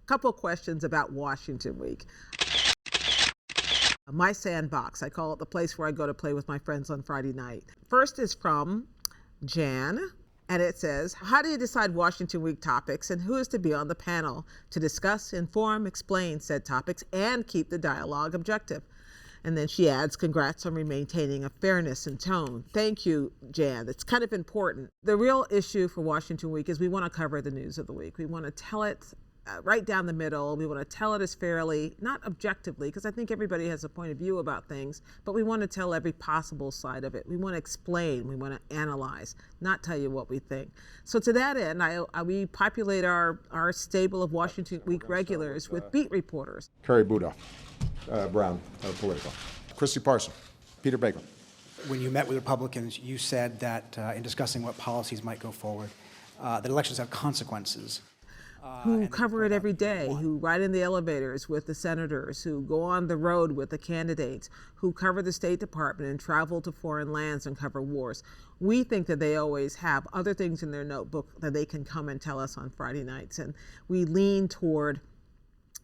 Couple questions about Washington Week. My sandbox, I call it the place where I go to play with my friends on Friday night. First is from Jan, and it says, how do you decide Washington Week topics and who is to be on the panel to discuss, inform, explain said topics and keep the dialogue objective? And then she adds, congrats on maintaining a fairness in tone. Thank you, Jan. It's kind of important. The real issue for Washington Week is we want to cover the news of the week. We want to tell it right down the middle. We want to tell it as fairly, not objectively, because I think everybody has a point of view about things, but we want to tell every possible side of it. We want to explain, we want to analyze, not tell you what we think. So to that end, we populate our stable of Washington Week regulars with beat reporters. Carrie Buda, Brown, Politico. Christy Parson, Peter Baker. When you met with Republicans, you said that in discussing what policies might go forward, that elections have consequences. Who cover it every day, who ride in the elevators with the senators, who go on the road with the candidates, who cover the State Department and travel to foreign lands and cover wars. We think that they always have other things in their notebook that they can come and tell us on Friday nights. And we lean toward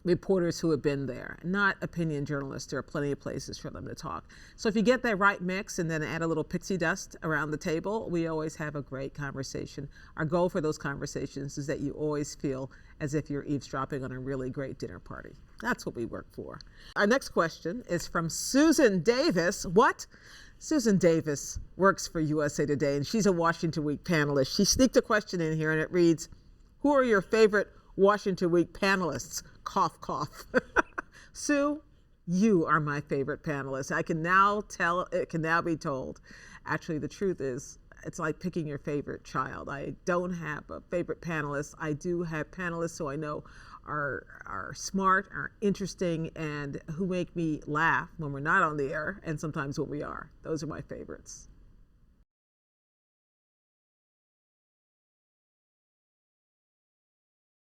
reporters who have been there, not opinion journalists. There are plenty of places for them to talk. So if you get that right mix and then add a little pixie dust around the table, we always have a great conversation. Our goal for those conversations is that you always feel as if you're eavesdropping on a really great dinner party. That's what we work for. Our next question is from Susan Davis. What? Susan Davis works for USA Today, and she's a Washington Week panelist. She sneaked a question in here, and it reads, who are your favorite Washington Week panelists? Cough, cough. Sue, you are my favorite panelist. I can now tell, it can now be told. Actually, the truth is, it's like picking your favorite child. I don't have a favorite panelist. I do have panelists who I know are smart, are interesting, and who make me laugh when we're not on the air, and sometimes when we are. Those are my favorites.